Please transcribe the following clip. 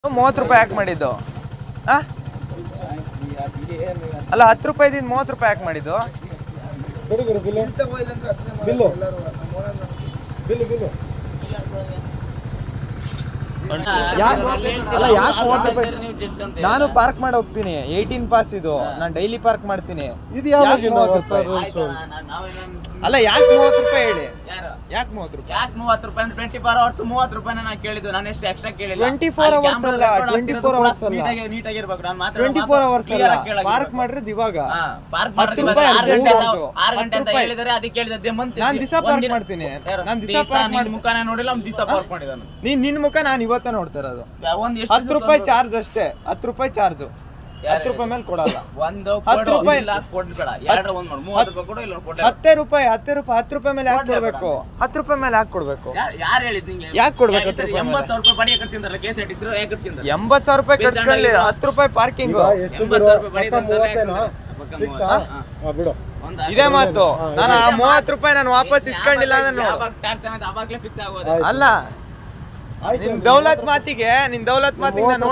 30 ರೂಪಾಯಿ ಯಾಕೆ ಮಾಡಿದ್ದು? ಅಲ್ಲ 10 ರೂಪಾಯಿದಿಂದ 30 ರೂಪಾಯಿ ಯಾಕೆ ಮಾಡಿದ್ದು? ನಾನು ಪಾರ್ಕ್ ಮಾಡಿ ಹೋಗ್ತೀನಿ. 18 ಪಾಸ್ ಇದು. ನಾನು ಡೈಲಿ ಪಾರ್ಕ್ ಮಾಡ್ತೀನಿ. ಅಲ್ಲ ಯಾಕೆ 30 ರೂಪಾಯಿ ಹೇಳಿ? ಯಾಕೆ 30 ರೂಪಾಯಿ? ಯಾಕೆ 30 ರೂಪಾಯಿ? 24 ಅವರ್ಸ್ 30 ರೂಪಾಯಿನ ನಾನು ಕೇಳಿದ್ದು. ನಾನು ಎಷ್ಟು ಎಕ್ಸ್ಟ್ರಾ ಕೇಳಿಲ್ಲ. 24 ಅವರ್ಸ್ ಅಲ್ಲ, 24 ಅವರ್ಸ್ ಅಲ್ಲ, ನೀಟಾಗಿ ಇರ್ಬೇಕು. ನಾನು ಮಾತ್ರ 24 ಅವರ್ಸ್ ಅಲ್ಲ. ಪಾರ್ಕ್ ಮಾಡಿರೋದು ಇವಾಗ. ಪಾರ್ಕ್ ಮಾಡಿದ್ರೆ 6 ಗಂಟೆ ಅಂತ ಹೇಳಿದರೆ ಅದಕ್ಕೆ ಕೇಳಿದ್ದೆ. ನಾನು ದಿವಸ ಪಾರ್ಕ್ ಮಾಡ್ತೀನಿ. ನಾನು ದಿವಸ ಪಾರ್ಕ್ ಮಾಡಿ ಮುಖಾನ ನೋಡಿಲ್ಲ. ಅವ್ನು ದಿವಸ ಪಾರ್ಕ್ ಮಾಡಿದಾನು. ನಿನ್ ಮುಖ ನಾನು ಇವತ್ತ ನೋಡ್ತಾ ಇರೋದು. 10 ರೂಪಾಯಿ ಚಾರ್ಜ್ ಅಷ್ಟೇ. 10 ರೂಪಾಯಿ ಚಾರ್ಜ್. 10 ರೂಪಾಯಿ ಮೇಲೆ ಕೊಡಲ್ಲ. 10 ರೂಪಾಯಿ 10 ರೂಪಾಯಿ 10 ರೂಪಾಯಿ ಮೇಲೆ ಯಾಕೆ ಕೊಡ್ಬೇಕು? 10 ರೂಪಾಯಿ ಮೇಲೆ ಯಾಕೆ ಕೊಡ್ಬೇಕು? ಯಾರು ಹೇಳಿದ್ ನಿಂಗೆ? ಯಾಕೆ ಕೊಡ್ಬೇಕು? 80,000 ರೂಪಾಯಿ ಬಡಿ ಕಟ್ಸಿಂದ್ರಲ್ಲ, ಕೇಸ್ ಇಟ್ಟಿದ್ರು. 80,000 ರೂಪಾಯಿ ಕಟ್ಸ್ಕೊಳ್ಳಿ. 10 ರೂಪಾಯಿ ಪಾರ್ಕಿಂಗ್. 80,000 ರೂಪಾಯಿ ಇದೇ ಮಾತು. ನಾನು ಆ 30 ರೂಪಾಯಿ ನಾನು ವಾಪಸ್ ಇಸ್ಕೊಂಡಿಲ್ಲ ಅಂದ್ರೆ ಅವಾಗ್ಲೇ ಫಿಕ್ಸ್ ಆಗೋದು. ಅಲ್ಲ, ನಿನ್ ದೌಲತ್ ಮಾತಿಗೆ ನಾನು